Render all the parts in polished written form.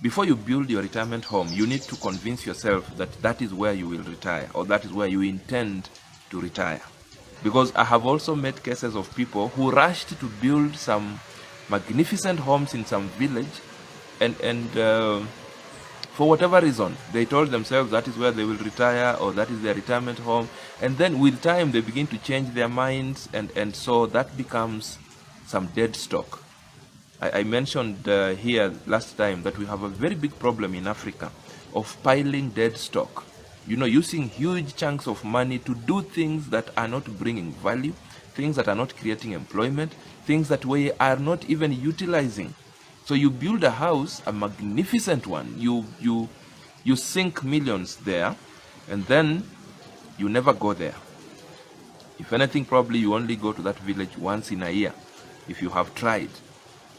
before you build your retirement home, you need to convince yourself that that is where you will retire, or that is where you intend to retire. Because I have also met cases of people who rushed to build some magnificent homes in some village, and for whatever reason, they told themselves that is where they will retire, or that is their retirement home. And then with time, they begin to change their minds, and so that becomes some dead stock. I mentioned here last time that we have a very big problem in Africa of piling dead stock. You know, using huge chunks of money to do things that are not bringing value, things that are not creating employment, things that we are not even utilizing. So you build a house, a magnificent one, you sink millions there, and then you never go there. If anything, probably you only go to that village once in a year, if you have tried,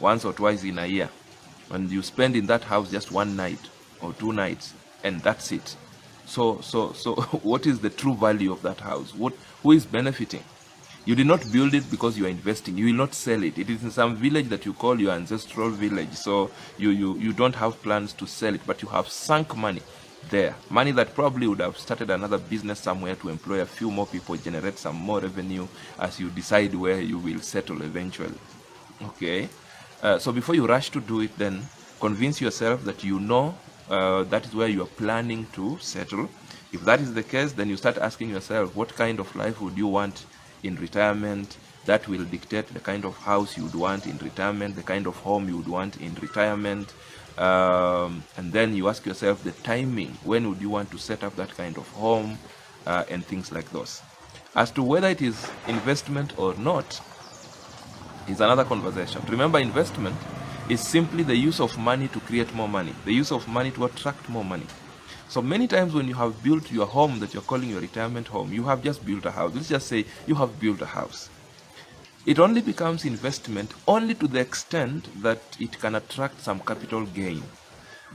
once or twice in a year, and you spend in that house just one night or 2 nights, and that's it. So what is the true value of that house? Who is benefiting? You did not build it because you are investing. You will not sell it. It is in some village that you call your ancestral village. So you don't have plans to sell it, but you have sunk money there. Money that probably would have started another business somewhere to employ a few more people, generate some more revenue as you decide where you will settle eventually. Okay? So before you rush to do it, then convince yourself that you know that is where you are planning to settle. If that is the case, then you start asking yourself, what kind of life would you want in retirement? That will dictate the kind of house you would want in retirement, the kind of home you would want in retirement. And then you ask yourself the timing. When would you want to set up that kind of home, and things like those. As to whether it is investment or not is another conversation. Remember, investment is simply the use of money to create more money, the use of money to attract more money. So many times when you have built your home that you're calling your retirement home, you have just built a house. Let's just say you have built a house. It only becomes investment only to the extent that it can attract some capital gain,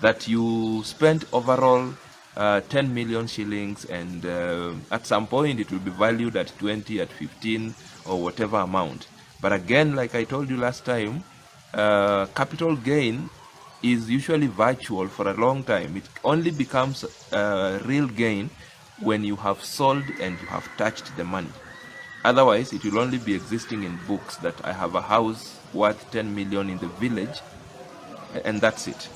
that you spend overall 10 million shillings, and at some point it will be valued at 20, at 15, or whatever amount. But again, like I told you last time, capital gain is usually virtual for a long time. It only becomes real gain when you have sold and you have touched the money. Otherwise, it will only be existing in books that I have a house worth 10 million in the village, and that's it.